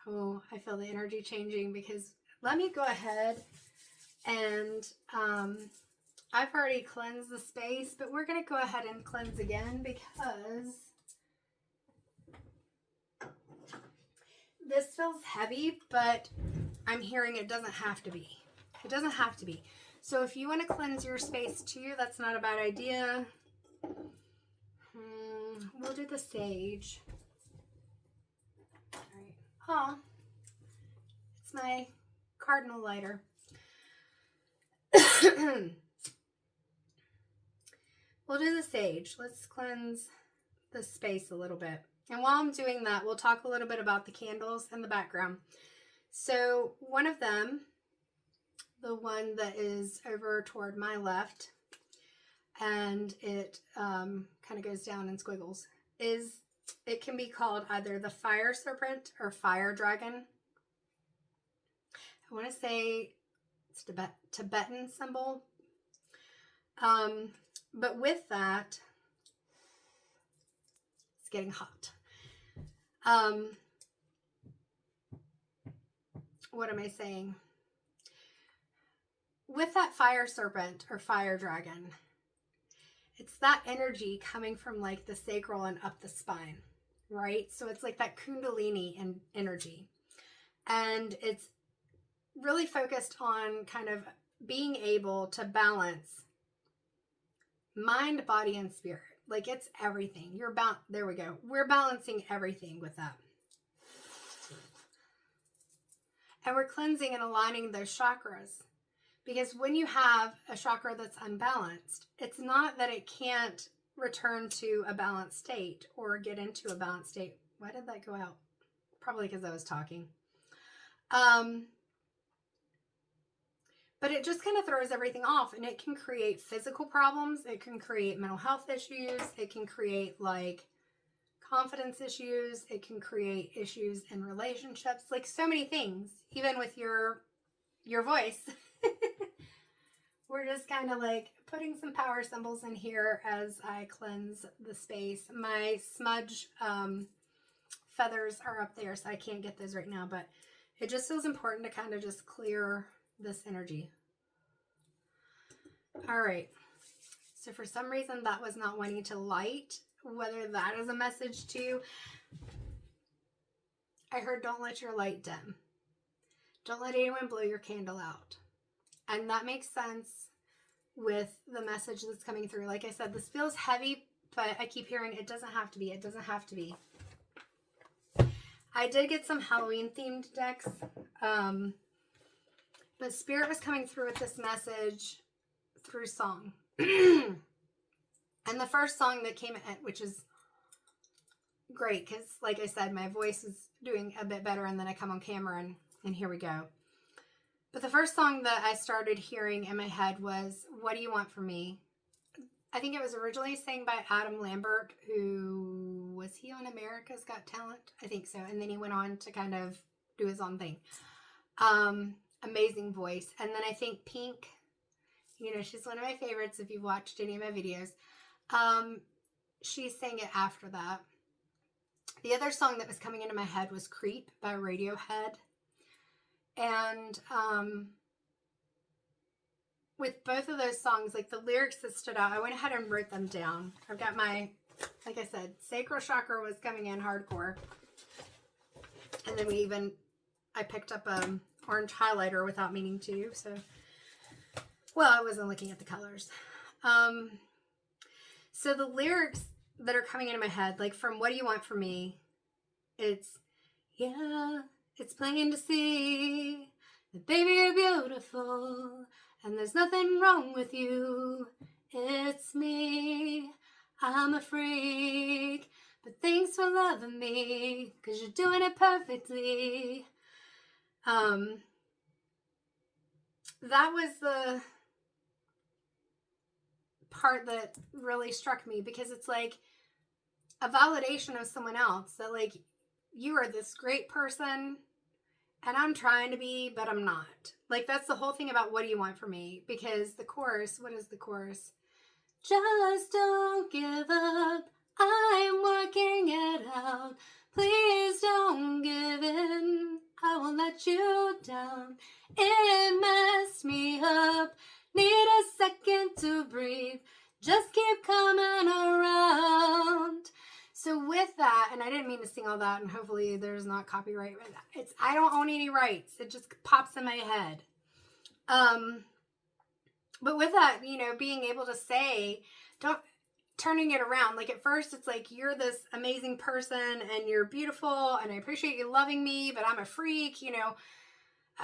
Oh, I feel the energy changing, because let me go ahead and I've already cleansed the space, but we're going to go ahead and cleanse again, because this feels heavy, but I'm hearing it doesn't have to be. It doesn't have to be. So if you want to cleanse your space too, that's not a bad idea. We'll do the sage. All right. Oh, it's my cardinal lighter. We'll do the sage. Let's cleanse the space a little bit. And while I'm doing that, we'll talk a little bit about the candles in the background. So one of them, the one that is over toward my left, and it kind of goes down in squiggles, it can be called either the fire serpent or fire dragon. I want to say it's Tibetan symbol. But with that, it's getting hot. What am I saying? With that fire serpent or fire dragon, it's that energy coming from like the sacral and up the spine, right? So it's like that kundalini energy. And it's really focused on kind of being able to balance mind, body, and spirit. Like it's everything. There we go. We're balancing everything with that. And we're cleansing and aligning those chakras. Because when you have a chakra that's unbalanced, it's not that it can't return to a balanced state or get into a balanced state. Why did that go out? Probably because I was talking. But it just kind of throws everything off, and it can create physical problems. It can create mental health issues. It can create like confidence issues. It can create issues in relationships, like so many things, even with your voice. We're just kind of like putting some power symbols in here as I cleanse the space. My smudge feathers are up there, so I can't get those right now, but it just feels important to kind of just clear this energy. All right. So for some reason that was not wanting to light, whether that is a message to you. I heard don't let your light dim. Don't let anyone blow your candle out. And that makes sense with the message that's coming through. Like I said, this feels heavy, but I keep hearing it doesn't have to be. It doesn't have to be. I did get some Halloween themed decks. But Spirit was coming through with this message through song. And the first song that came in, which is great, because like I said, my voice is doing a bit better, and then I come on camera and here we go. But the first song that I started hearing in my head was What Do You Want From Me? I think it was originally sang by Adam Lambert, who, was he on America's Got Talent? I think so. And then he went on to kind of do his own thing. Amazing voice. And then I think Pink, you know, she's one of my favorites if you've watched any of my videos. She sang it after that. The other song that was coming into my head was Creep by Radiohead. And with both of those songs, like the lyrics that stood out, I went ahead and wrote them down. I've got my, like I said, sacral chakra was coming in hardcore. And then I picked up orange highlighter without meaning to. So, well, I wasn't looking at the colors. So the lyrics that are coming into my head, like from What Do You Want From Me? It's, yeah, it's plain to see that baby you're beautiful and there's nothing wrong with you. It's me, I'm a freak, but thanks for loving me, 'cause you're doing it perfectly. That was the part that really struck me, because it's like a validation of someone else that like, you are this great person and I'm trying to be, but I'm not. Like, that's the whole thing about What Do You Want From Me? Because the chorus, what is the chorus? Just don't give up, I'm working it out, please don't give in. let you down. It messed me up. Need a second to breathe. Just keep coming around. So with that, and I didn't mean to sing all that, and hopefully there's not copyright. I don't own any rights. It just pops in my head. But with that, you know, being able to say, turning it around. Like at first it's like, you're this amazing person and you're beautiful and I appreciate you loving me, but I'm a freak, you know,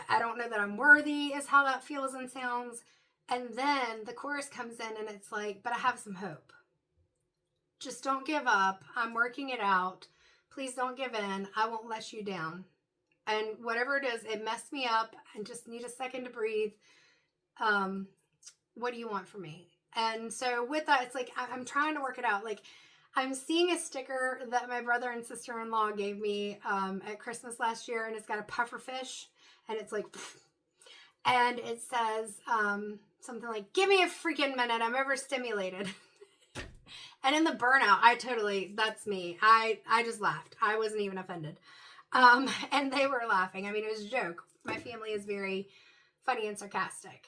I don't know that I'm worthy is how that feels and sounds. And then the chorus comes in and it's like, but I have some hope. Just don't give up. I'm working it out. Please don't give in. I won't let you down. And whatever it is, it messed me up and just need a second to breathe. What do you want from me? And so with that, it's like, I'm trying to work it out. Like I'm seeing a sticker that my brother and sister-in-law gave me at Christmas last year. And it's got a puffer fish and it's like, and it says something like, give me a freaking minute. I'm overstimulated. And in the burnout, that's me. I just laughed. I wasn't even offended. And they were laughing. I mean, it was a joke. My family is very funny and sarcastic.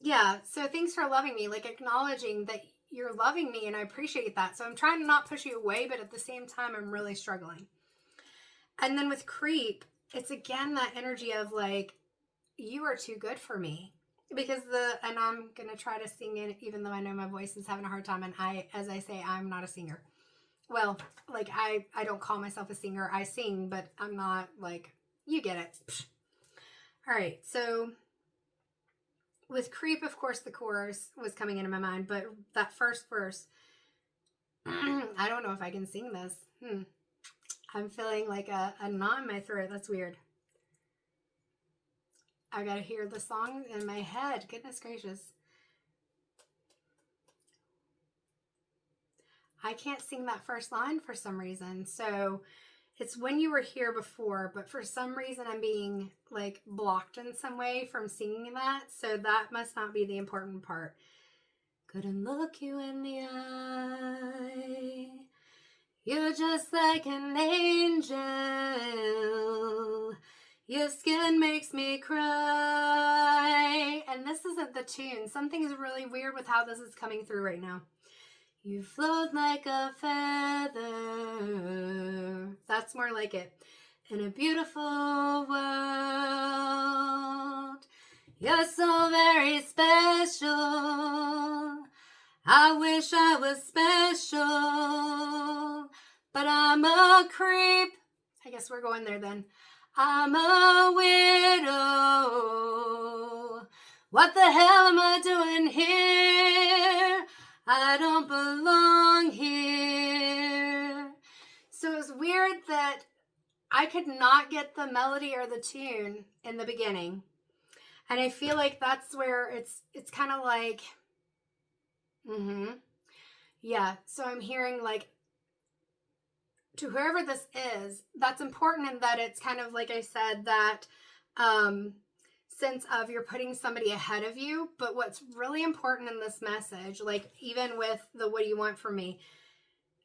Yeah, so thanks for loving me, like acknowledging that you're loving me and I appreciate that. So I'm trying to not push you away, but at the same time, I'm really struggling. And then with creep, it's again that energy of like, you are too good for me. Because and I'm going to try to sing it, even though I know my voice is having a hard time. And as I say, I'm not a singer. Well, like I don't call myself a singer. I sing, but I'm not like, you get it. Psh. All right, so with creep, of course, the chorus was coming into my mind, but that first verse, I don't know if I can sing this. I'm feeling like a knot in my throat. That's weird. I gotta hear the song in my head. Goodness gracious. I can't sing that first line for some reason. So it's when you were here before, but for some reason I'm being like blocked in some way from singing that. So that must not be the important part. Couldn't look you in the eye. You're just like an angel. Your skin makes me cry. And this isn't the tune. Something's really weird with how this is coming through right now. You float like a feather. That's more like it. In a beautiful world. You're so very special. I wish I was special. But I'm a creep. I guess we're going there then. I'm a widow. What the hell am I doing here? I don't belong here. So it was weird that I could not get the melody or the tune in the beginning. And I feel like that's where it's kind of like, yeah. So I'm hearing like, to whoever this is, that's important in that it's kind of like I said, that sense of you're putting somebody ahead of you. But what's really important in this message, like even with the what do you want from me?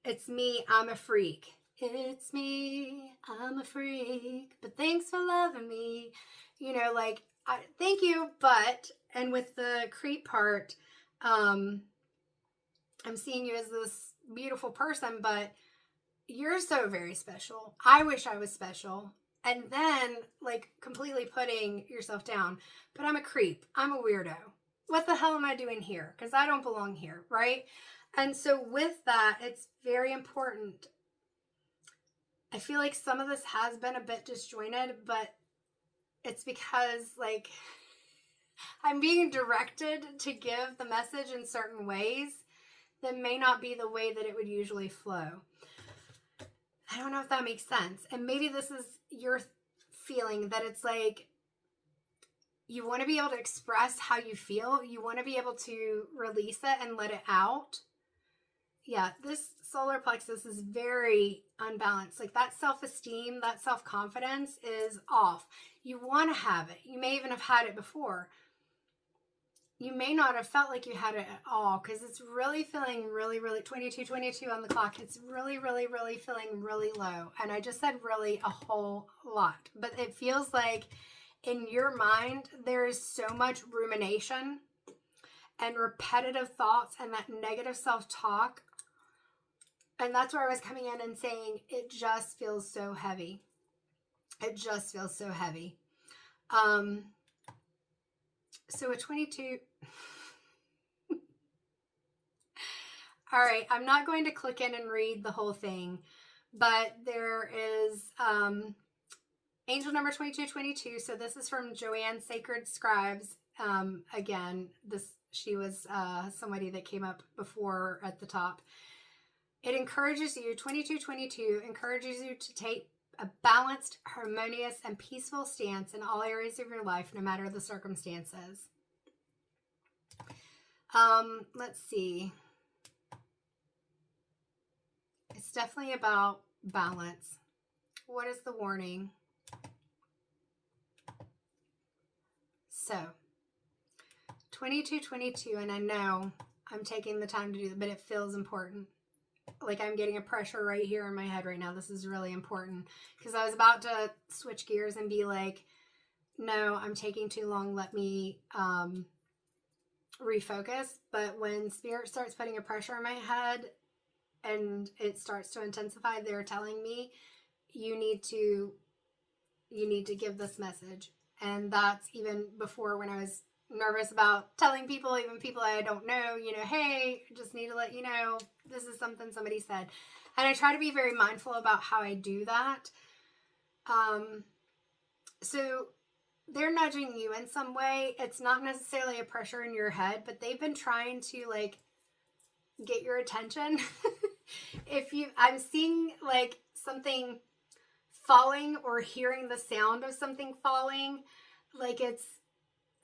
It's me, I'm a freak. It's me, I'm a freak. But thanks for loving me. You know, like, thank you, but, and with the creep part, I'm seeing you as this beautiful person, but you're so very special. I wish I was special. And then like completely putting yourself down. But I'm a creep. I'm a weirdo. What the hell am I doing here? Because I don't belong here, right? And so with that, it's very important. I feel like some of this has been a bit disjointed, but it's because like I'm being directed to give the message in certain ways that may not be the way that it would usually flow. I don't know if that makes sense. And maybe this is your feeling that it's like you want to be able to express how you feel. You want to be able to release it and let it out. Yeah, this solar plexus is very unbalanced. Like that self-esteem, that self-confidence is off. You want to have it. You may even have had it before. you may not have felt like you had it at all, because it's really feeling really, really, 22:22 on the clock. It's really, really, really feeling really low. And I just said really a whole lot. But it feels like in your mind, there is so much rumination and repetitive thoughts and that negative self-talk. And that's where I was coming in and saying, it just feels so heavy. It just feels so heavy. So a 22... All right, I'm not going to click in and read the whole thing, but there is angel number 2222. So this is from Joanne Sacred Scribes. Again, she was somebody that came up before at the top. It encourages you, 2222 encourages you to take a balanced, harmonious, and peaceful stance in all areas of your life, no matter the circumstances. Let's see. It's definitely about balance. What is the warning? So, 2222, and I know I'm taking the time to do it, but it feels important. Like I'm getting a pressure right here in my head right now. This is really important, because I was about to switch gears and be like, no, I'm taking too long. Let me refocus. But when Spirit starts putting a pressure in my head and it starts to intensify, they're telling me you need to give this message. And that's even before, when I was nervous about telling people, even people I don't know, hey, just need to let you know, this is something somebody said. And I try to be very mindful about how I do that. So they're nudging you in some way. It's not necessarily a pressure in your head, but they've been trying to get your attention. I'm seeing something falling, or hearing the sound of something falling,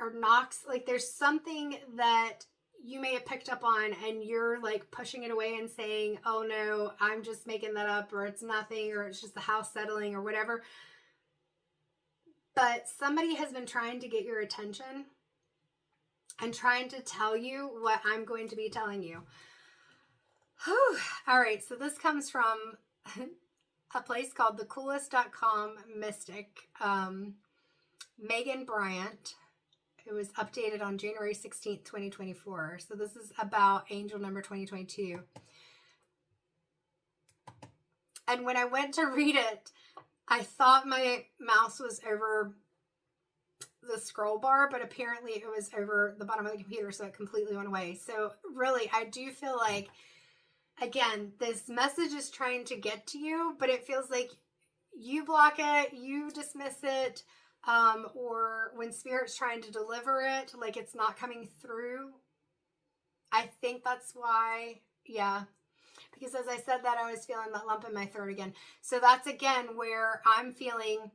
or knocks, there's something that you may have picked up on, and you're pushing it away and saying, oh no, I'm just making that up, or it's nothing, or it's just the house settling, or whatever. But somebody has been trying to get your attention and trying to tell you what I'm going to be telling you. Whew. All right, so this comes from a place called thecoolest.com mystic, Megan Bryant. It was updated on January 16th, 2024. So this is about angel number 2022. And when I went to read it, I thought my mouse was over the scroll bar, but apparently it was over the bottom of the computer, so it completely went away. So really, I do feel like, again, this message is trying to get to you, but it feels like you block it, you dismiss it, or when Spirit's trying to deliver it, it's not coming through. I think that's why, yeah. Because as I said that, I was feeling that lump in my throat again. So that's, again, where I'm feeling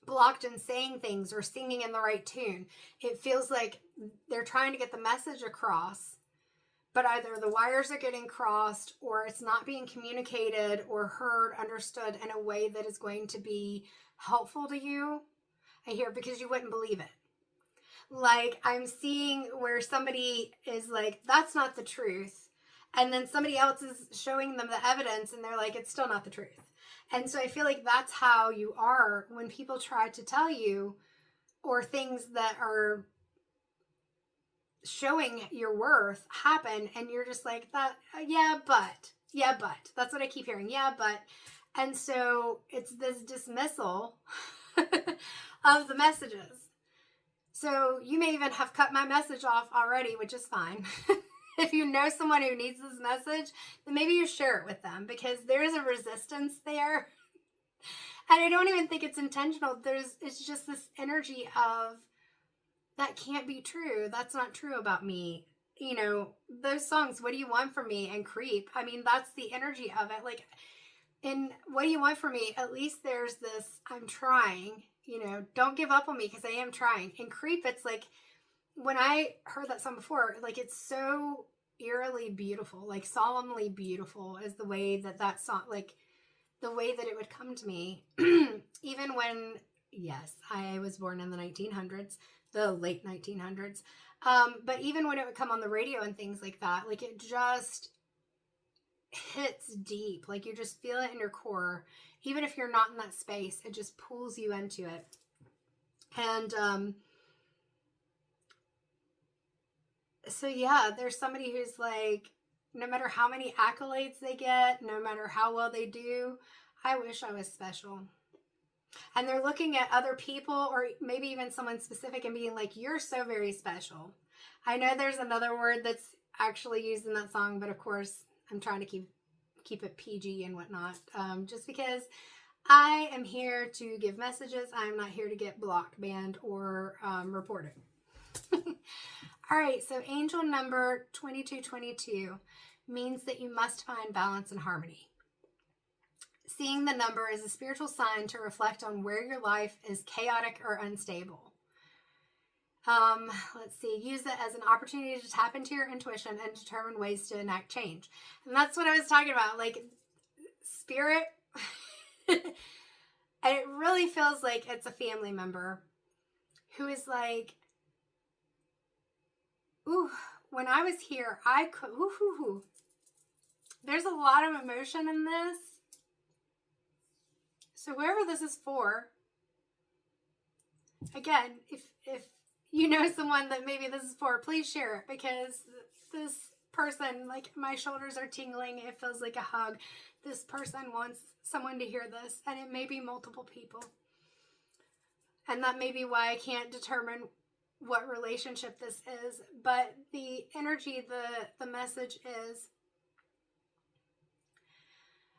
blocked in saying things or singing in the right tune. It feels like they're trying to get the message across, but either the wires are getting crossed, or it's not being communicated or heard, understood in a way that is going to be helpful to you. I hear, because you wouldn't believe it. I'm seeing where somebody is that's not the truth. And then somebody else is showing them the evidence, and they're like, it's still not the truth. And so I feel like that's how you are when people try to tell you, or things that are showing your worth happen, and you're just like, that, yeah, but. That's what I keep hearing. Yeah, but. And so it's this dismissal of the messages. So you may even have cut my message off already, which is fine. If you know someone who needs this message, then maybe you share it with them, because there is a resistance there. And I don't even think it's intentional. It's just this energy of, that can't be true. That's not true about me. Those songs, What Do You Want From Me and Creep, I mean, that's the energy of it. In What Do You Want From Me, at least there's this, I'm trying, don't give up on me, because I am trying. In Creep, it's when I heard that song before, it's so eerily beautiful, solemnly beautiful is the way that song, the way that it would come to me. Even when, yes, I was born in the 1900s, the late 1900s. But even when it would come on the radio and things like that, like it just hits deep. Like you just feel it in your core. Even if you're not in that space, it just pulls you into it. And so yeah, there's somebody who's like, no matter how many accolades they get, no matter how well they do, I wish I was special. And they're looking at other people or maybe even someone specific and being like, you're so very special. I know there's another word that's actually used in that song, but of course I'm trying to keep it PG and whatnot, just because I am here to give messages. I'm not here to get blocked, banned, or reported. All right, so angel number 2222 means that you must find balance and harmony. Seeing the number is a spiritual sign to reflect on where your life is chaotic or unstable. Let's see, use it as an opportunity to tap into your intuition and determine ways to enact change. And that's what I was talking about, like spirit. And it really feels like it's a family member who is like, ooh, when I was here, I could, there's a lot of emotion in this. So whoever this is for, again, if you know someone that maybe this is for, please share it, because this person, like my shoulders are tingling. It feels like a hug. This person wants someone to hear this, and it may be multiple people. And that may be why I can't determine what relationship this is, but the energy, the message is,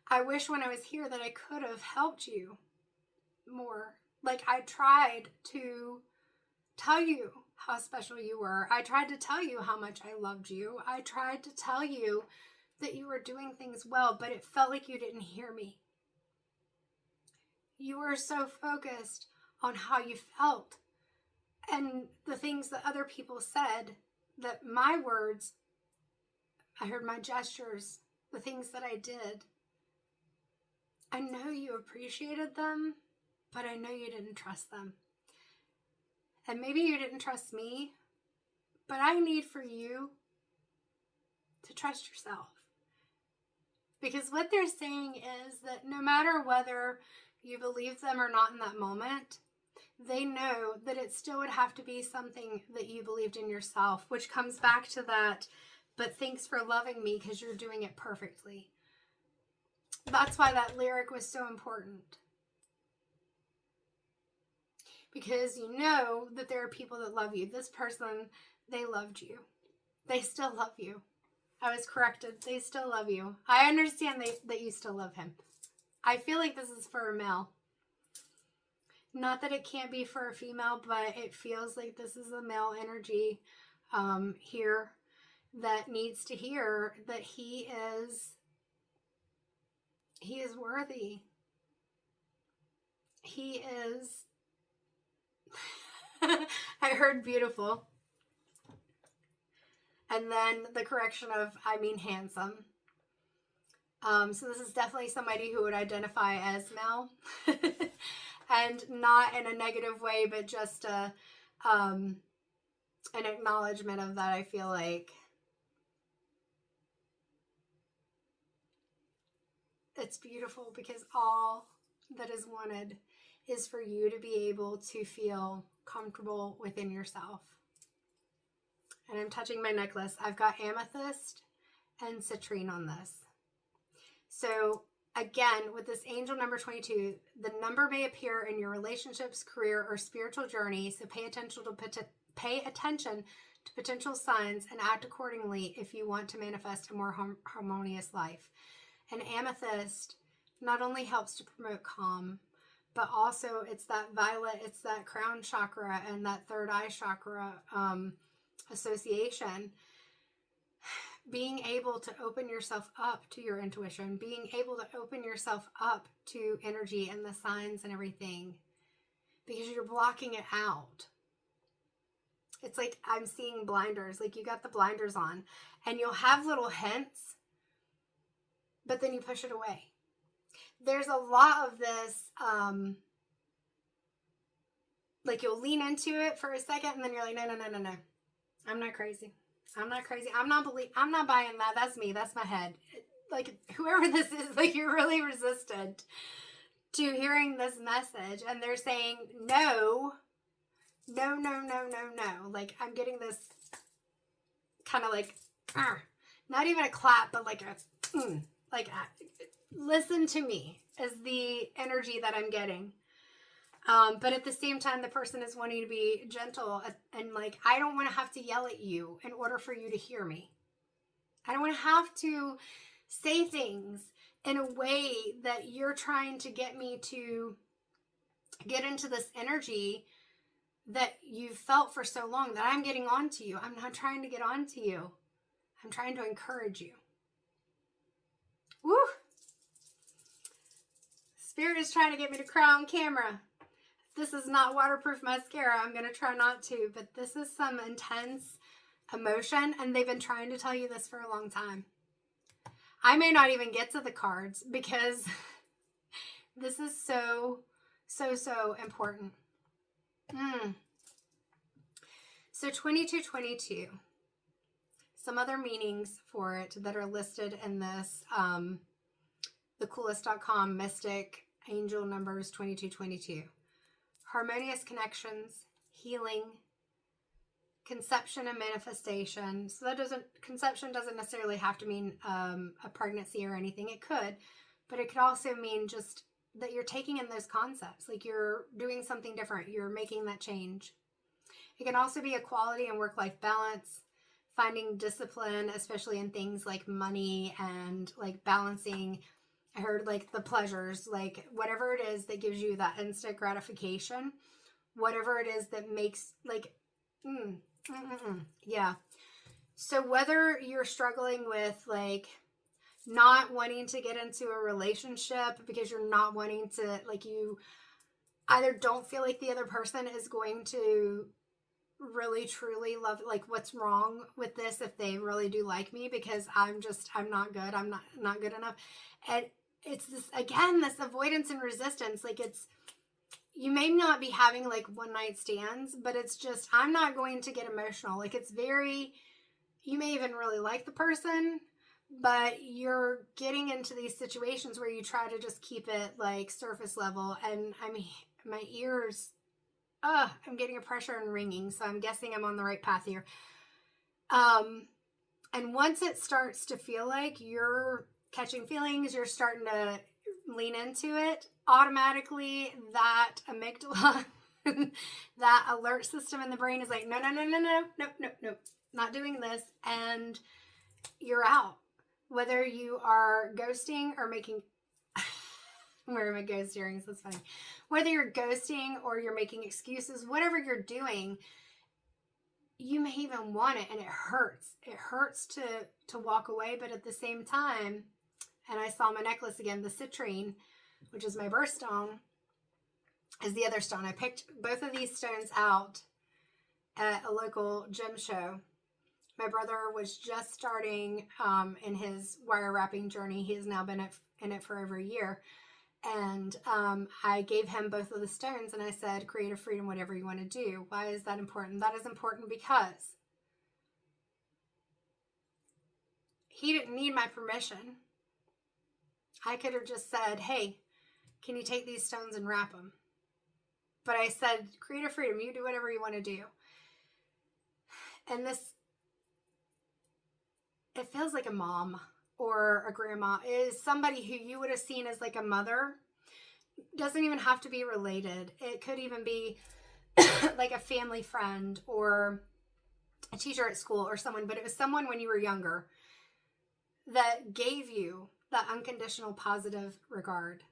I wish when I was here that I could have helped you more. Like I tried to tell you how special you were. I tried to tell you how much I loved you. I tried to tell you that you were doing things well, but it felt like you didn't hear me. You were so focused on how you felt and the things that other people said, that my words, I heard my gestures, the things that I did. I know you appreciated them, but I know you didn't trust them. And maybe you didn't trust me, but I need for you to trust yourself. Because what they're saying is that no matter whether you believe them or not in that moment, they know that it still would have to be something that you believed in yourself, which comes back to that, but thanks for loving me because you're doing it perfectly. That's why that lyric was so important. Because you know that there are people that love you. This person, they loved you. They still love you. I was corrected. They still love you. I understand that you still love him. I feel like this is for a male. Not that it can't be for a female, but it feels like this is a male energy here that needs to hear that he is worthy. He is, I heard beautiful. And then the correction of, I mean handsome. So this is definitely somebody who would identify as male. And not in a negative way, but just an acknowledgement of that. I feel like it's beautiful because all that is wanted is for you to be able to feel comfortable within yourself. And I'm touching my necklace. I've got amethyst and citrine on this. So again, with this angel number 22, the number may appear in your relationships, career, or spiritual journey. So pay attention to potential signs and act accordingly if you want to manifest a more harmonious life. And amethyst not only helps to promote calm, but also it's that violet, it's that crown chakra and that third eye chakra association. Being able to open yourself up to your intuition, being able to open yourself up to energy and the signs and everything, because you're blocking it out. It's like I'm seeing blinders, like you got the blinders on, and you'll have little hints, but then you push it away. There's a lot of this, like you'll lean into it for a second, and then you're like, no. I'm not crazy. I'm not crazy. I'm not buying that. That's me. That's my head. Like, whoever this is, like, you're really resistant to hearing this message. And they're saying, no. Like, I'm getting this kind of like, not even a clap, but like listen to me is the energy that I'm getting. But at the same time, the person is wanting to be gentle and like, I don't want to have to yell at you in order for you to hear me. I don't want to have to say things in a way that you're trying to get me to get into this energy that you've felt for so long, that I'm getting onto you. I'm not trying to get onto you. I'm trying to encourage you. Woo! Spirit is trying to get me to cry on camera. This is not waterproof mascara. I'm going to try not to, but this is some intense emotion, and they've been trying to tell you this for a long time. I may not even get to the cards because this is so important. So 2222. Some other meanings for it that are listed in this, thecoolest.com mystic angel numbers 2222. Harmonious connections, healing, conception and manifestation. So conception doesn't necessarily have to mean a pregnancy or anything. It could, but it could also mean just that you're taking in those concepts, like you're doing something different, you're making that change. It can also be equality and work-life balance, finding discipline, especially in things like money and like balancing. I heard like the pleasures, like whatever it is that gives you that instant gratification, whatever it is that makes like, yeah. So whether you're struggling with like not wanting to get into a relationship because you're not wanting to, like, you either don't feel like the other person is going to really truly love, like, what's wrong with this if they really do like me, because I'm not good, I'm not good enough. And it's this, again, this avoidance and resistance. Like, it's, you may not be having like one night stands, but it's just, I'm not going to get emotional. Like, it's very, you may even really like the person, but you're getting into these situations where you try to just keep it like surface level. And I mean, my ears, I'm getting a pressure and ringing, so I'm guessing I'm on the right path here. And once it starts to feel like you're catching feelings, you're starting to lean into it, automatically that amygdala, that alert system in the brain is like, no, not doing this. And you're out. Whether you are ghosting or making, where am I ghost earrings? That's funny. Whether you're ghosting or you're making excuses, whatever you're doing, you may even want it, and it hurts. It hurts to walk away, but at the same time, and I saw my necklace again, the citrine, which is my birthstone, is the other stone. I picked both of these stones out at a local gem show. My brother was just starting in his wire wrapping journey. He has now been in it for over a year. And I gave him both of the stones, and I said, creative freedom, whatever you want to do. Why is that important? That is important because he didn't need my permission. I could have just said, hey, can you take these stones and wrap them? But I said, creative freedom, you do whatever you want to do. And this, it feels like a mom or a grandma, is somebody who you would have seen as like a mother. Doesn't even have to be related. It could even be like a family friend or a teacher at school or someone, but it was someone when you were younger that gave you that unconditional positive regard.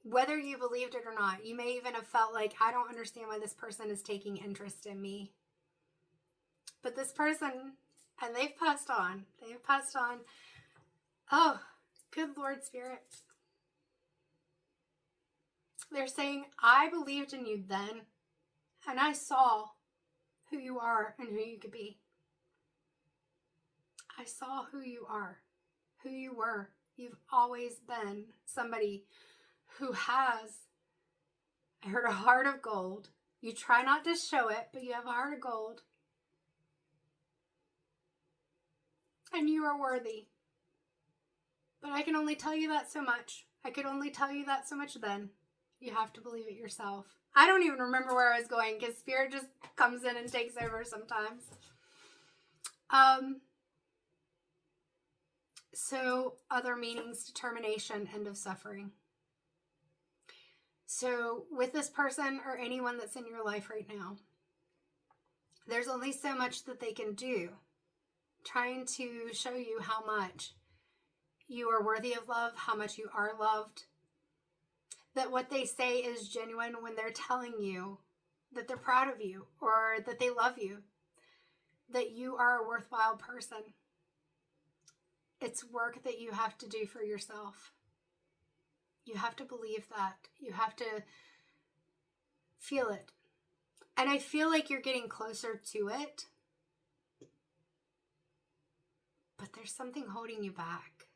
Whether you believed it or not, you may even have felt like, I don't understand why this person is taking interest in me. But this person, and they've passed on. Oh, good Lord Spirit. They're saying, I believed in you then, and I saw who you are and who you could be. I saw who you are, who you were. You've always been somebody who has, I heard, a heart of gold. You try not to show it, but you have a heart of gold. And you are worthy. But I can only tell you that so much. I could only tell you that so much then. You have to believe it yourself. I don't even remember where I was going because spirit just comes in and takes over sometimes. So other meanings, determination, end of suffering. So with this person or anyone that's in your life right now, there's only so much that they can do, trying to show you how much you are worthy of love, how much you are loved, that what they say is genuine when they're telling you that they're proud of you or that they love you, that you are a worthwhile person. It's work that you have to do for yourself. You have to believe that. You have to feel it. And I feel like you're getting closer to it, but there's something holding you back.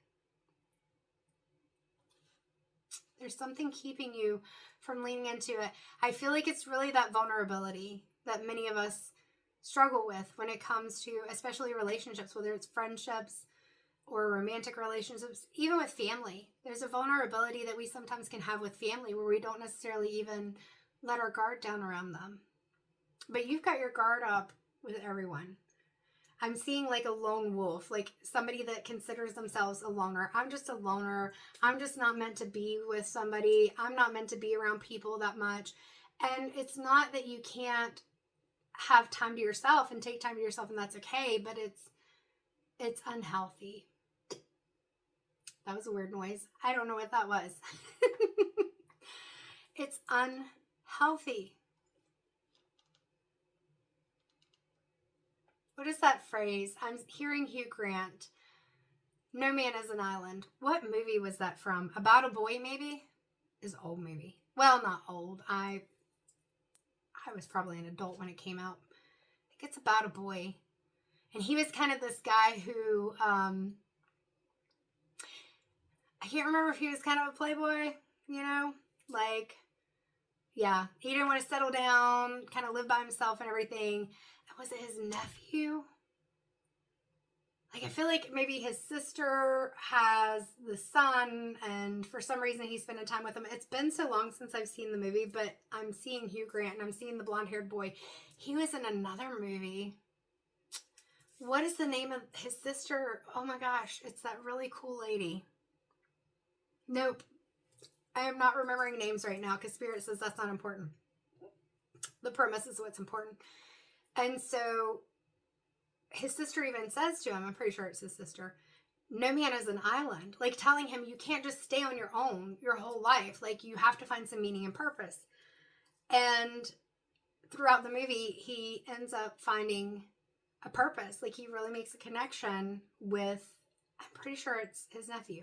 There's something keeping you from leaning into it. I feel like it's really that vulnerability that many of us struggle with when it comes to, especially relationships, whether it's friendships or romantic relationships, even with family. There's a vulnerability that we sometimes can have with family where we don't necessarily even let our guard down around them. But you've got your guard up with everyone. I'm seeing like a lone wolf, like somebody that considers themselves a loner. I'm just a loner. I'm just not meant to be with somebody. I'm not meant to be around people that much. And it's not that you can't have time to yourself and take time to yourself, and that's okay, but it's unhealthy. That was a weird noise. I don't know what that was. It's unhealthy. What is that phrase? I'm hearing Hugh Grant. No man is an island. What movie was that from? About a Boy, maybe? It's an old movie. Well, not old. I was probably an adult when it came out. I think it's about a boy. And he was kind of this guy who, I can't remember if he was kind of a playboy, you know? Like, yeah, he didn't want to settle down, kind of live by himself and everything. Was it his nephew? Like, I feel like maybe his sister has the son, and for some reason he's spending time with him. It's been so long since I've seen the movie, but I'm seeing Hugh Grant and I'm seeing the blonde-haired boy. He was in another movie. What is the name of his sister? Oh my gosh, it's that really cool lady. Nope. I am not remembering names right now because Spirit says that's not important. The premise is what's important. And so his sister even says to him, I'm pretty sure it's his sister, no man is an island. Like telling him you can't just stay on your own your whole life. Like you have to find some meaning and purpose. And throughout the movie, he ends up finding a purpose. Like he really makes a connection with, I'm pretty sure it's his nephew.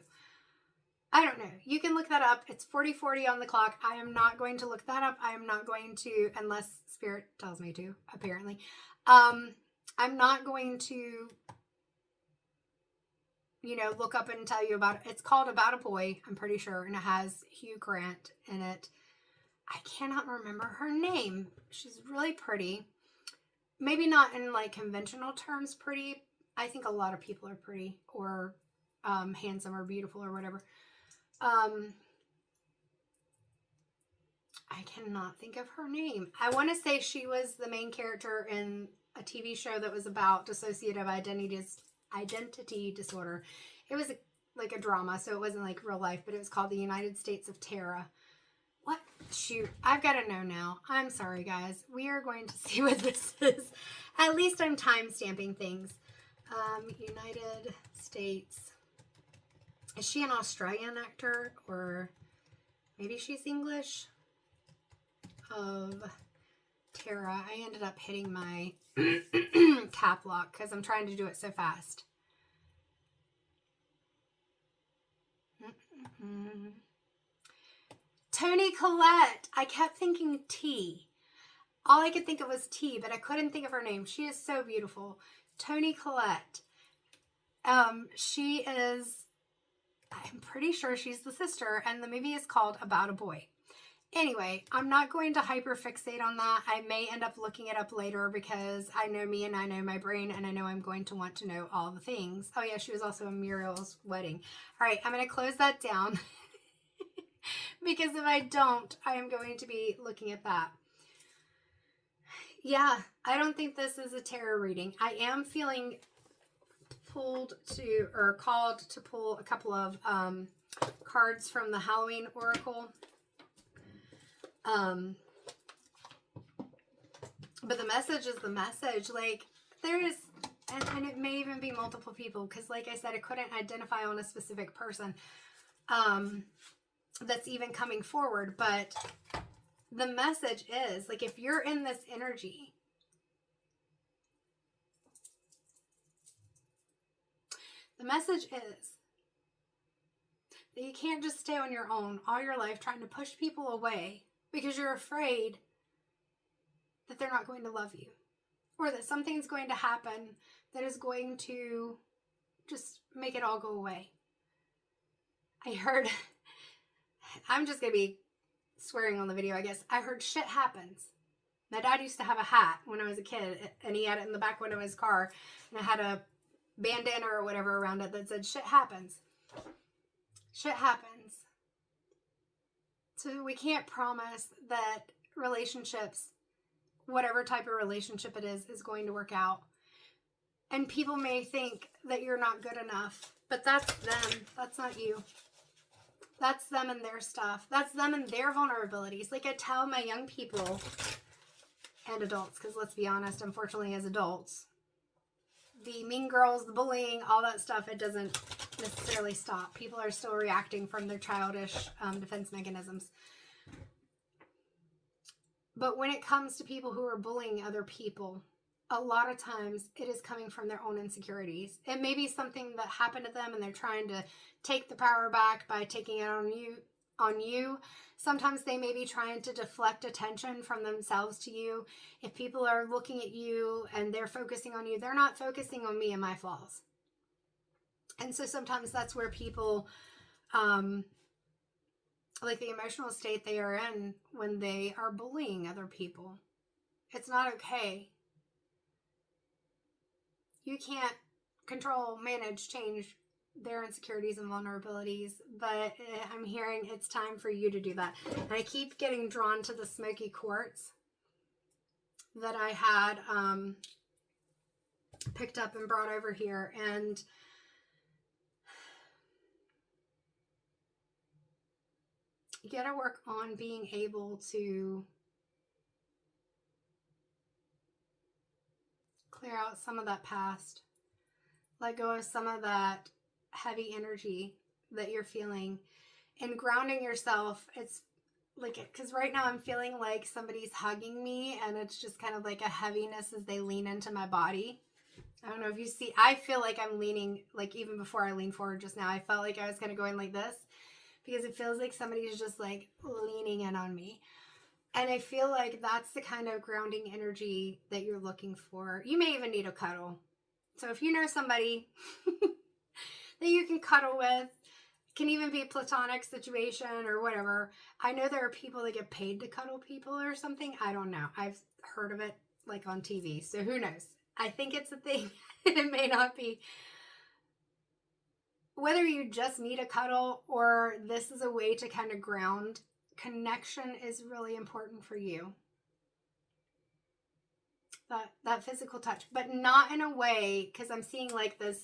I don't know. You can look that up. It's 40:40 on the clock. I am not going to look that up. I am not going to, unless Spirit tells me to, apparently. I'm not going to, look up and tell you about it. It's called About a Boy, I'm pretty sure, and it has Hugh Grant in it. I cannot remember her name. She's really pretty. Maybe not in like conventional terms pretty. I think a lot of people are pretty or handsome or beautiful or whatever. I cannot think of her name. I want to say she was the main character in a TV show that was about dissociative identity disorder. It was like a drama, so it wasn't like real life, but it was called The United States of Terra. What? Shoot, I've got to know now. I'm sorry, guys. We are going to see what this is. At least I'm time-stamping things. United States. Is she an Australian actor? Or maybe she's English? Of Terra. I ended up hitting my cap lock because I'm trying to do it so fast. Toni Collette. I kept thinking T. All I could think of was T, but I couldn't think of her name. She is so beautiful. Toni Collette. She is, I'm pretty sure she's the sister, and the movie is called About a Boy. Anyway, I'm not going to hyperfixate on that. I may end up looking it up later because I know me and I know my brain, and I know I'm going to want to know all the things. Oh yeah, she was also at Muriel's wedding. All right, I'm going to close that down because if I don't, I am going to be looking at that. Yeah, I don't think this is a tarot reading. I am feeling pulled to, or called to pull a couple of cards from the Halloween Oracle. But the message is the message. Like, there is, and it may even be multiple people, because like I said, I couldn't identify on a specific person that's even coming forward. But the message is, like, if you're in this energy, the message is that you can't just stay on your own all your life trying to push people away because you're afraid that they're not going to love you, or that something's going to happen that is going to just make it all go away. I heard, I'm just going to be swearing on the video, I guess. I heard shit happens. My dad used to have a hat when I was a kid, and he had it in the back window of his car, and it had a bandana or whatever around it that said shit happens. Shit happens. So we can't promise that relationships, whatever type of relationship it is going to work out. And people may think that you're not good enough, but that's them. That's not you. That's them and their stuff. That's them and their vulnerabilities. Like I tell my young people and adults, because let's be honest, unfortunately as adults, the mean girls, the bullying, all that stuff, it doesn't necessarily stop. People are still reacting from their childish defense mechanisms. But when it comes to people who are bullying other people, a lot of times it is coming from their own insecurities. It may be something that happened to them and they're trying to take the power back by taking it on you. Sometimes they may be trying to deflect attention from themselves to you. If people are looking at you and they're focusing on you, they're not focusing on me and my flaws. And so sometimes that's where people, like the emotional state they are in when they are bullying other people. It's not okay. You can't control, manage, change their insecurities and vulnerabilities, but I'm hearing it's time for you to do that. And I keep getting drawn to the smoky quartz that I had picked up and brought over here, and you gotta work on being able to clear out some of that past, let go of some of that heavy energy that you're feeling, and grounding yourself. It's like, because right now I'm feeling like somebody's hugging me, and it's just kind of like a heaviness as they lean into my body. I don't know if you see, I feel like I'm leaning, like even before I leaned forward just now, I felt like I was kind of going like this, because it feels like somebody's just like leaning in on me. And I feel like that's the kind of grounding energy that you're looking for. You may even need a cuddle. So if you know somebody that you can cuddle with, can even be a platonic situation or whatever. I know there are people that get paid to cuddle people or something. I don't know. I've heard of it like on TV. So who knows? I think it's a thing. It may not be. Whether you just need a cuddle or this is a way to kind of ground, connection is really important for you. That physical touch, but not in a way, because I'm seeing like this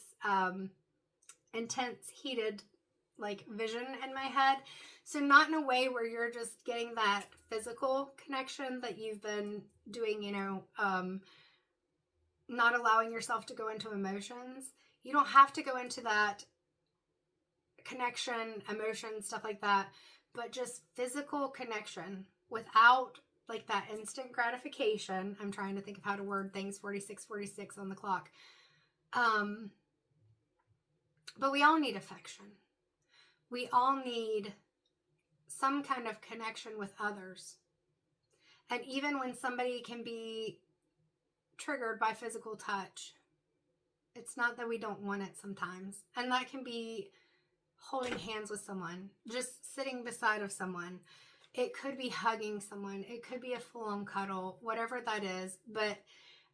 intense, heated like vision in my head. So not in a way where you're just getting that physical connection that you've been doing, you know, not allowing yourself to go into emotions. You don't have to go into that connection, emotion, stuff like that, but just physical connection without like that instant gratification. I'm trying to think of how to word things. 46:46 on the clock. But we all need affection. We all need some kind of connection with others. And even when somebody can be triggered by physical touch, it's not that we don't want it sometimes. And that can be holding hands with someone, just sitting beside of someone. It could be hugging someone. It could be a full-on cuddle, whatever that is. But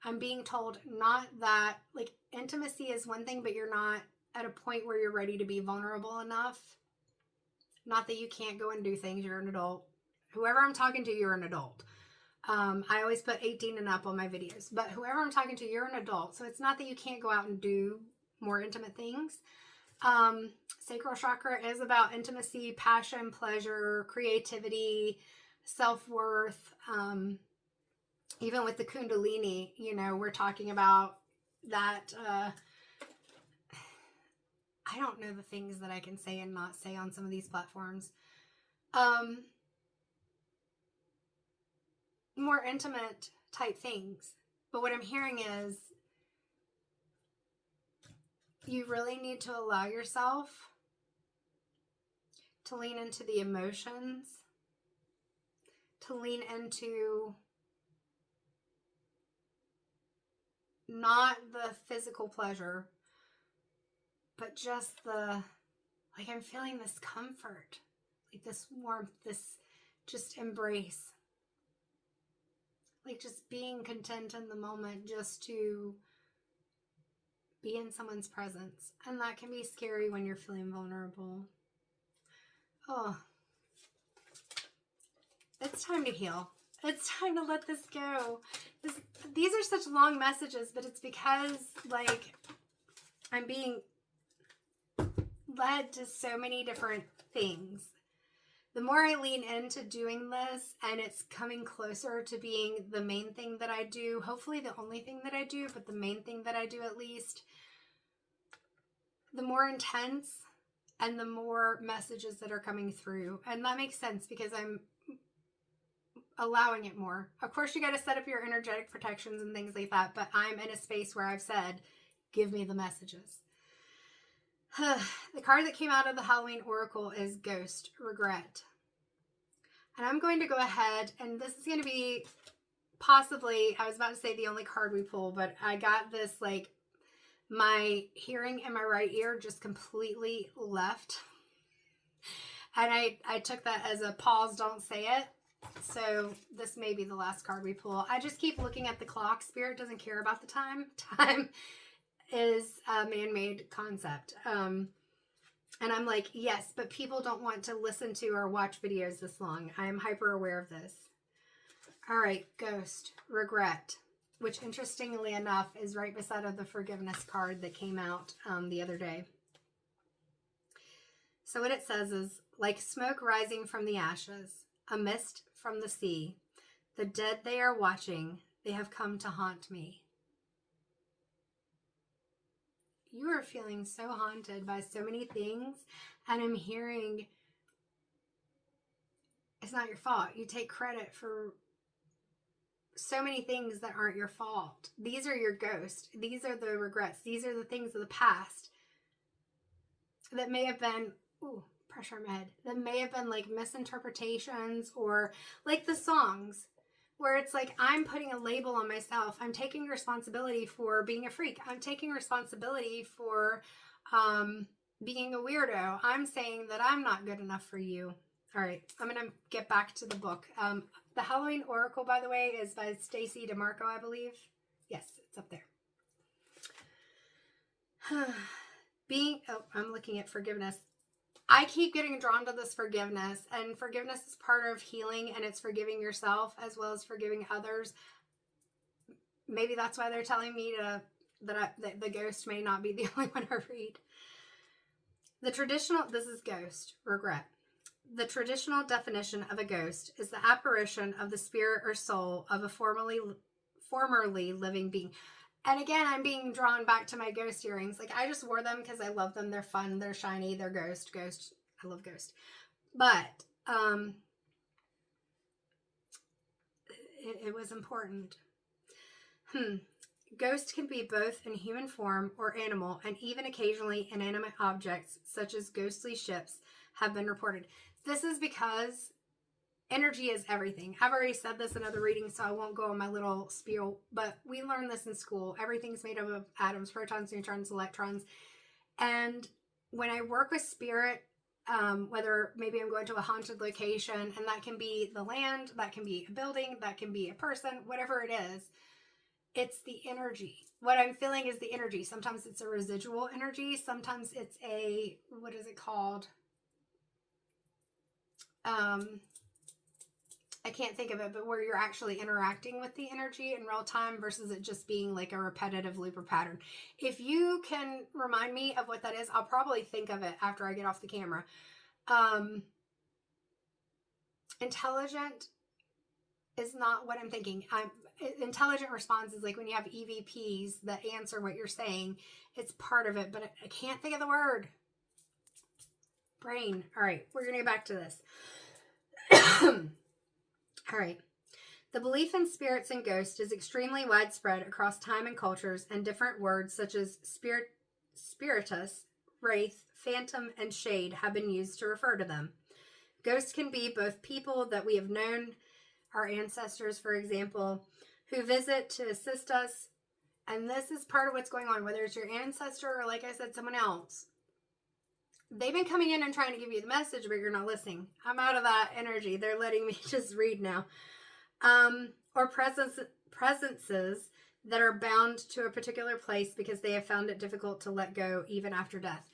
I'm being told not that, like, intimacy is one thing, but you're not at a point where you're ready to be vulnerable enough. Not that you can't go and do things. You're an adult. Whoever I'm talking to, you're an adult. I always put 18 and up on my videos. But whoever I'm talking to, you're an adult. So it's not that you can't go out and do more intimate things. Sacral chakra is about intimacy, passion, pleasure, creativity, self-worth. Even with the Kundalini, you know, we're talking about that. I don't know the things that I can say and not say on some of these platforms. More intimate type things. But what I'm hearing is you really need to allow yourself to lean into the emotions, to lean into not the physical pleasure, but just the, like, I'm feeling this comfort, like this warmth, this just embrace, like just being content in the moment, just to be in someone's presence. And that can be scary when you're feeling vulnerable. Oh, it's time to heal. It's time to let this go. These are such long messages, but it's because, like, I'm being led to so many different things. The more I lean into doing this, and it's coming closer to being the main thing that I do, hopefully the only thing that I do, but the main thing that I do at least, the more intense and the more messages that are coming through. And that makes sense because I'm allowing it more. Of course, you got to set up your energetic protections and things like that, but I'm in a space where I've said, give me the messages. The card that came out of the Halloween Oracle is Ghost, Regret. And I'm going to go ahead, and this is going to be possibly, I was about to say the only card we pull, but I got this, like, my hearing in my right ear just completely left. And I took that as a pause, don't say it. So this may be the last card we pull. I just keep looking at the clock. Spirit doesn't care about the time. Time is a man-made concept. And I'm like, yes, but people don't want to listen to or watch videos this long. I am hyper aware of this. All right, Ghost, Regret, which interestingly enough is right beside of the Forgiveness card that came out the other day. So what it says is, like smoke rising from the ashes, a mist from the sea, the dead they are watching, they have come to haunt me. You are feeling so haunted by so many things, and I'm hearing it's not your fault. You take credit for so many things that aren't your fault. These are your ghosts. These are the regrets. These are the things of the past that may have been, ooh, pressure on my head, that may have been like misinterpretations, or like the songs where it's like, I'm putting a label on myself. I'm taking responsibility for being a freak. I'm taking responsibility for being a weirdo. I'm saying that I'm not good enough for you. All right, I'm going to get back to the book. The Halloween Oracle, by the way, is by Stacey DeMarco, I believe. Yes, it's up there. I'm looking at forgiveness. I keep getting drawn to this forgiveness, and forgiveness is part of healing, and it's forgiving yourself as well as forgiving others. Maybe that's why they're telling me that the ghost may not be the only one I read. This is Ghost, Regret. The traditional definition of a ghost is the apparition of the spirit or soul of a formerly living being. And again, I'm being drawn back to my ghost earrings. Like, I just wore them because I love them. They're fun. They're shiny. They're ghost. I love ghost. But it was important. Ghost can be both in human form or animal, and even occasionally inanimate objects, such as ghostly ships, have been reported. This is because energy is everything. I've already said this in other readings, so I won't go on my little spiel, but we learned this in school. Everything's made up of atoms, protons, neutrons, electrons. And when I work with spirit, whether maybe I'm going to a haunted location, and that can be the land, that can be a building, that can be a person, whatever it is. It's the energy. What I'm feeling is the energy. Sometimes it's a residual energy. Sometimes it's a, what is it called? I can't think of it, but where you're actually interacting with the energy in real time versus it just being like a repetitive loop or pattern. If you can remind me of what that is, I'll probably think of it after I get off the camera. Intelligent is not what I'm thinking. Intelligent response is like when you have EVPs that answer what you're saying. It's part of it, but I can't think of the word. Brain. All right, we're going to get back to this. All right. The belief in spirits and ghosts is extremely widespread across time and cultures, and different words such as spiritus, wraith, phantom, and shade have been used to refer to them. Ghosts can be both people that we have known, our ancestors, for example, who visit to assist us. And this is part of what's going on, whether it's your ancestor or, like I said, someone else. They've been coming in and trying to give you the message, but you're not listening. I'm out of that energy. They're letting me just read now. Or presences that are bound to a particular place because they have found it difficult to let go even after death.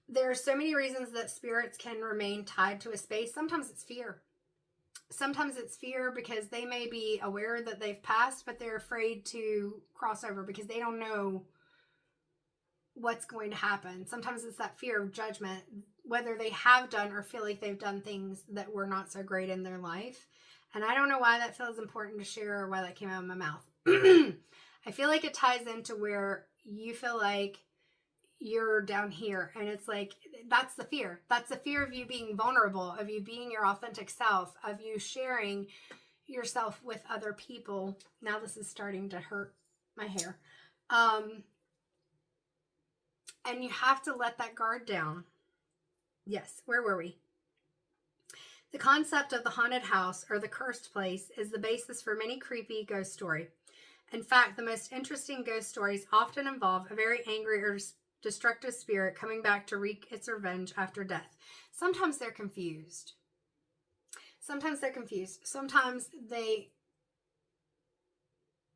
There are so many reasons that spirits can remain tied to a space. Sometimes it's fear. Sometimes it's fear because they may be aware that they've passed, but they're afraid to cross over because they don't know what's going to happen. Sometimes it's that fear of judgment, whether they have done or feel like they've done things that were not so great in their life. And I don't know why that feels important to share or why that came out of my mouth. I feel like it ties into where you feel like you're down here, and it's like, that's the fear. That's the fear of you being vulnerable, of you being your authentic self, of you sharing yourself with other people. Now this is starting to hurt my hair. And you have to let that guard down. Yes, where were we? The concept of the haunted house or the cursed place is the basis for many creepy ghost stories. In fact, the most interesting ghost stories often involve a very angry or destructive spirit coming back to wreak its revenge after death. Sometimes they're confused. Sometimes they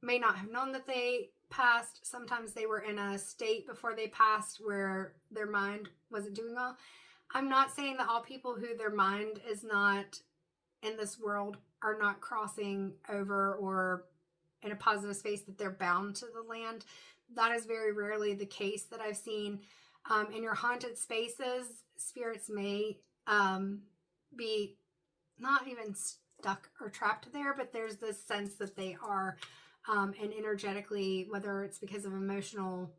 may not have known that they passed. Sometimes they were in a state before they passed where their mind wasn't doing well. I'm not saying that all people who their mind is not in this world are not crossing over or in a positive space, that they're bound to the land. That is very rarely the case that I've seen. In your haunted spaces, spirits may be not even stuck or trapped there, but there's this sense that they are, and energetically, whether it's because of emotional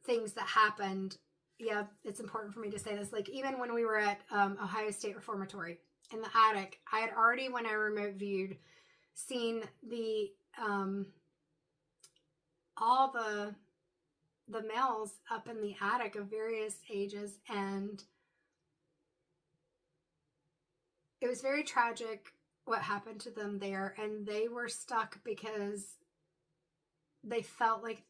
things that happened. Yeah, it's important for me to say this. Like, even when we were at Ohio State Reformatory in the attic, I had already, when I remote viewed, seen the all the males up in the attic of various ages, and it was very tragic what happened to them there, and they were stuck because they felt like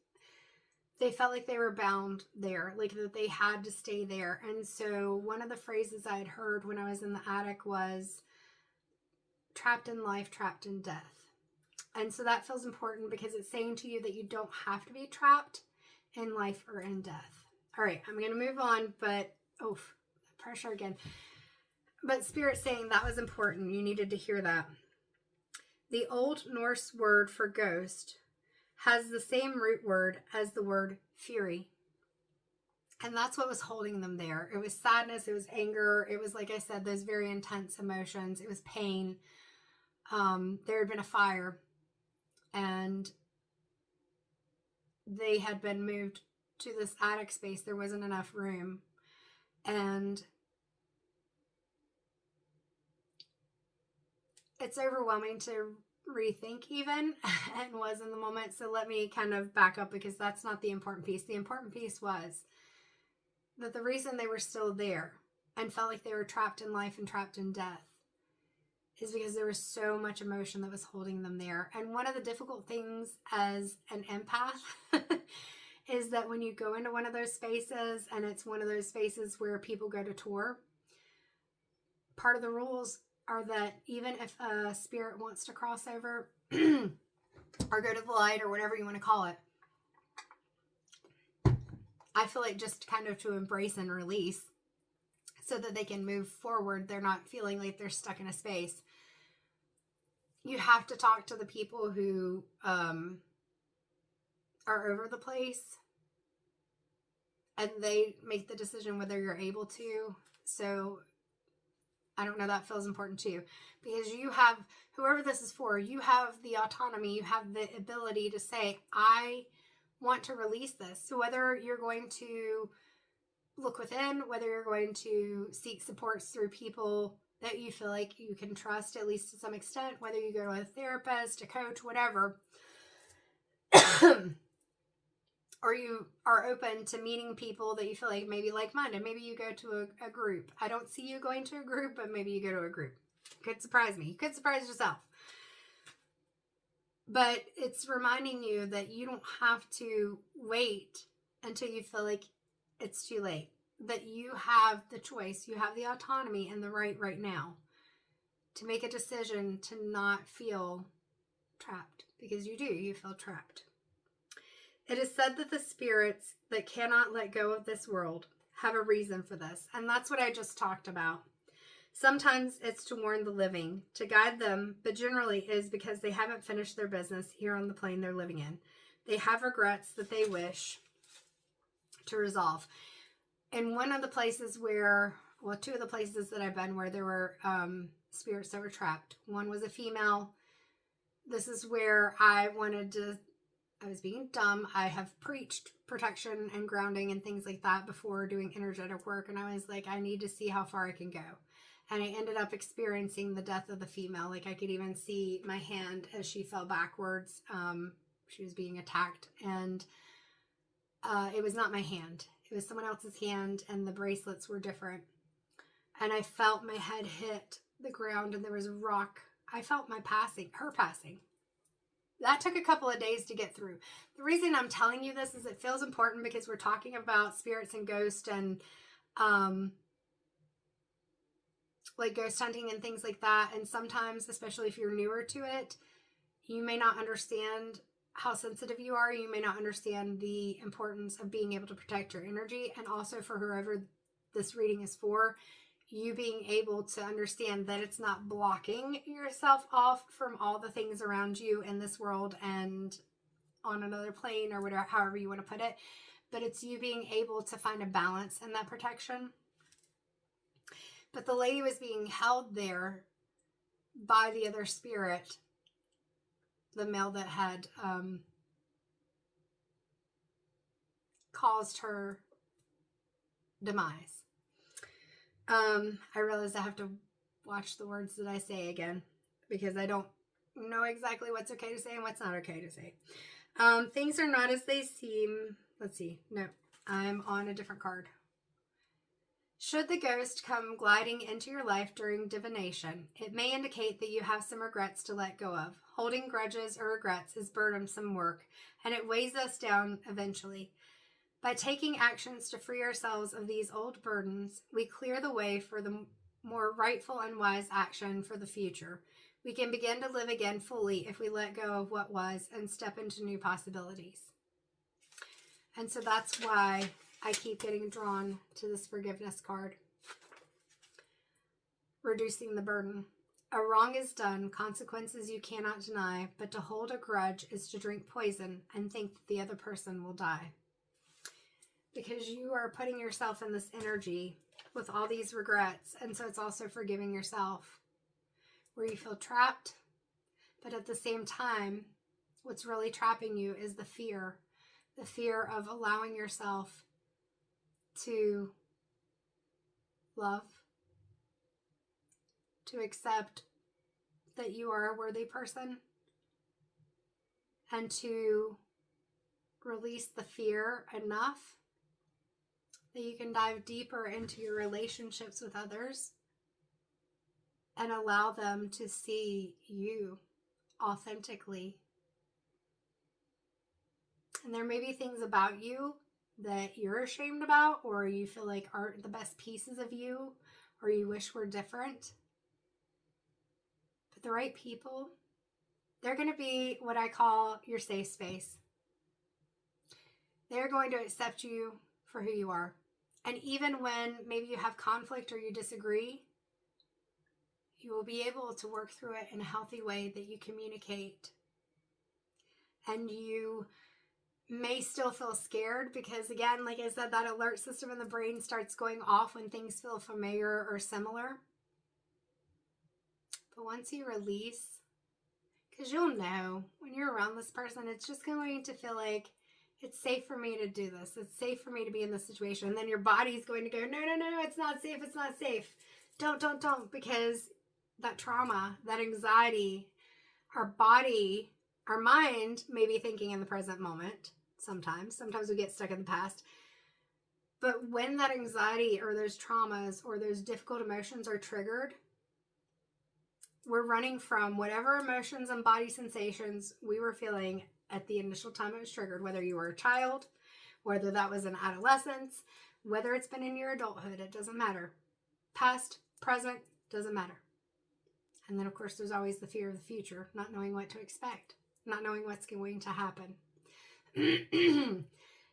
they were bound there, like that they had to stay there. And so one of the phrases I had heard when I was in the attic was trapped in life, trapped in death. And so that feels important because it's saying to you that you don't have to be trapped in life or in death. All right, I'm going to move on, but pressure again. But Spirit's saying that was important. You needed to hear that. The Old Norse word for ghost has the same root word as the word fury. And that's what was holding them there. It was sadness, it was anger, it was, like I said, those very intense emotions, it was pain. There had been a fire, and they had been moved to this attic space. There wasn't enough room, and it's overwhelming to rethink even, and was in the moment. So let me kind of back up, because that's not the important piece. The important piece was that the reason they were still there and felt like they were trapped in life and trapped in death is because there was so much emotion that was holding them there. And one of the difficult things as an empath is that when you go into one of those spaces, and it's one of those spaces where people go to tour, part of the rules are that even if a spirit wants to cross over or go to the light or whatever you want to call it, I feel like just kind of to embrace and release so that they can move forward. They're not feeling like they're stuck in a space. You have to talk to the people who are over the place, and they make the decision whether you're able to. So I don't know, that feels important to you, because you have, whoever this is for, you have the autonomy, you have the ability to say, I want to release this. So whether you're going to look within, whether you're going to seek supports through people that you feel like you can trust, at least to some extent, whether you go to a therapist, a coach, whatever, or you are open to meeting people that you feel like maybe like-minded. Maybe you go to a group. I don't see you going to a group, but maybe you go to a group. Could surprise me. You could surprise yourself. But it's reminding you that you don't have to wait until you feel like it's too late. That you have the choice, you have the autonomy and the right now to make a decision to not feel trapped, because you do, you feel trapped. It is said that the spirits that cannot let go of this world have a reason for this, and that's what I just talked about. Sometimes it's to warn the living, to guide them, but generally it is because they haven't finished their business here on the plane they're living in. They have regrets that they wish to resolve. And one of the places where, well, two of the places that I've been where there were spirits that were trapped. One was a female. This is where I was being dumb. I have preached protection and grounding and things like that before doing energetic work. And I was like, I need to see how far I can go. And I ended up experiencing the death of the female. Like, I could even see my hand as she fell backwards. She was being attacked. And it was not my hand. It was someone else's hand, and the bracelets were different. And I felt my head hit the ground, and there was a rock. I felt her passing. That took a couple of days to get through. The reason I'm telling you this is it feels important because we're talking about spirits and ghosts and like ghost hunting and things like that. And sometimes, especially if you're newer to it, you may not understand how sensitive you are. You may not understand the importance of being able to protect your energy. And also, for whoever this reading is for, you being able to understand that it's not blocking yourself off from all the things around you in this world and on another plane or whatever, however you want to put it, but it's you being able to find a balance in that protection. But the lady was being held there by the other spirit, the male that had caused her demise. I realize I have to watch the words that I say again, because I don't know exactly what's okay to say and what's not okay to say. Things are not as they seem. Let's see. No, I'm on a different card. Should the ghost come gliding into your life during divination, it may indicate that you have some regrets to let go of. Holding grudges or regrets is burdensome work, and it weighs us down eventually. By taking actions to free ourselves of these old burdens, we clear the way for the more rightful and wise action for the future. We can begin to live again fully if we let go of what was and step into new possibilities. And so that's why I keep getting drawn to this forgiveness card. Reducing the burden. A wrong is done, consequences you cannot deny, but to hold a grudge is to drink poison and think that the other person will die. Because you are putting yourself in this energy with all these regrets, and so it's also forgiving yourself, where you feel trapped, but at the same time, what's really trapping you is the fear of allowing yourself to love, to accept that you are a worthy person, and to release the fear enough that you can dive deeper into your relationships with others and allow them to see you authentically And there may be things about you that you're ashamed about, or you feel like aren't the best pieces of you, or you wish were different. But the right people, they're going to be what I call your safe space. They're going to accept you for who you are. And even when maybe you have conflict or you disagree, you will be able to work through it in a healthy way that you communicate. And you may still feel scared because, again, like I said, that alert system in the brain starts going off when things feel familiar or similar. But once you release, because you'll know when you're around this person, it's just going to feel like it's safe for me to do this. It's safe for me to be in this situation. And then your body's going to go, no, it's not safe. It's not safe. Don't. Because that trauma, that anxiety, our body, our mind may be thinking in the present moment. Sometimes we get stuck in the past. But when that anxiety or those traumas or those difficult emotions are triggered, we're running from whatever emotions and body sensations we were feeling at the initial time it was triggered, whether you were a child, whether that was in adolescence, whether it's been in your adulthood, it doesn't matter. Past, present, doesn't matter. And then, of course, there's always the fear of the future, not knowing what to expect, not knowing what's going to happen.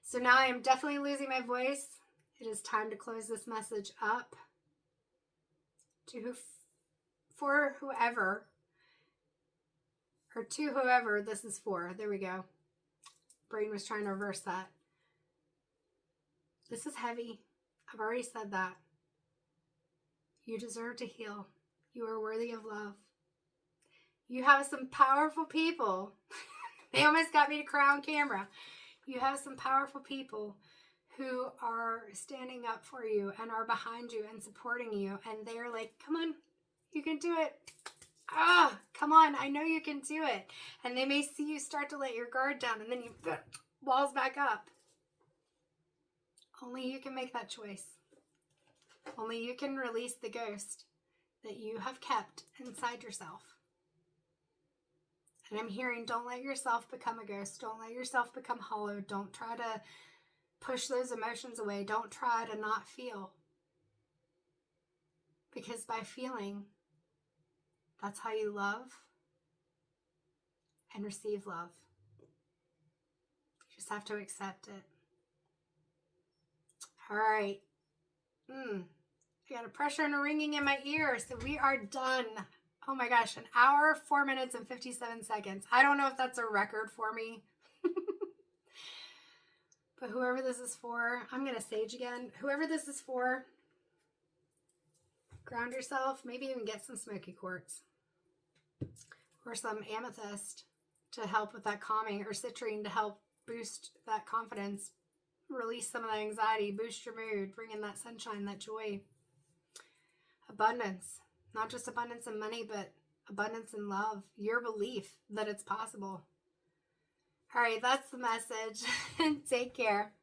So now I am definitely losing my voice. It is time to close this message up for whoever, or to whoever this is for. There we go. Brain was trying to reverse that. This is heavy. I've already said that. You deserve to heal. You are worthy of love. You have some powerful people. They almost got me to cry on camera. You have some powerful people who are standing up for you and are behind you and supporting you. And they're like, come on, you can do it. Come on, I know you can do it. And they may see you start to let your guard down and then you walls back up. Only you can make that choice. Only you can release the ghost that you have kept inside yourself. And I'm hearing, don't let yourself become a ghost. Don't let yourself become hollow. Don't try to push those emotions away. Don't try to not feel. Because by feeling, that's how you love and receive love. You just have to accept it. All right. I got a pressure and a ringing in my ear, so we are done. Oh my gosh, 1 hour, 4 minutes, and 57 seconds. I don't know if that's a record for me. But whoever this is for, I'm going to sage again. Whoever this is for, ground yourself. Maybe even get some smoky quartz. Or some amethyst to help with that calming. Or citrine to help boost that confidence. Release some of that anxiety. Boost your mood. Bring in that sunshine, that joy. Abundance. Not just abundance in money, but abundance in love. Your belief that it's possible. All right, that's the message. Take care.